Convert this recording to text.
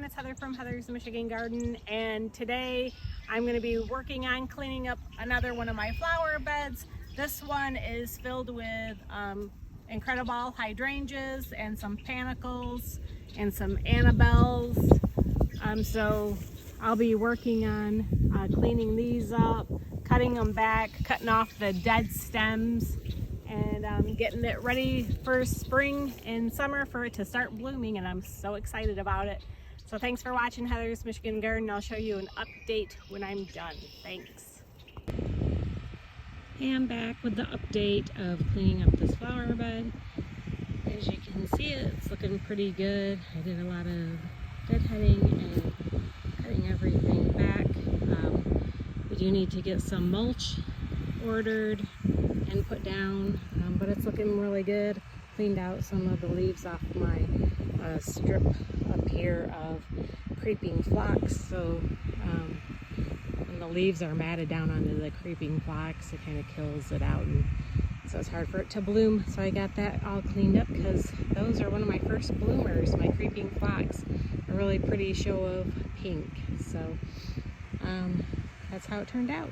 everyone, it's Heather from Heather's Michigan Garden, and today I'm going to be working on cleaning up another one of my flower beds. This one is filled with incredible hydrangeas and some panicles and some Annabelles. So I'll be working on cleaning these up, cutting them back, cutting off the dead stems, and getting it ready for spring and summer for it to start blooming, and I'm so excited about it. So thanks for watching Heather's Michigan Garden. I'll show you an update when I'm done. Thanks. Hey, I'm back with the update of cleaning up this flower bed. As you can see, it's looking pretty good. I did a lot of deadheading and cutting everything back. We do need to get some mulch ordered and put down, but it's looking really good. Cleaned out some of the leaves off my strip up here of creeping phlox, so when the leaves are matted down onto the creeping phlox, it kind of kills it out, and so it's hard for it to bloom. So I got that all cleaned up because those are one of my first bloomers, my creeping phlox. A really pretty show of pink, so that's how it turned out.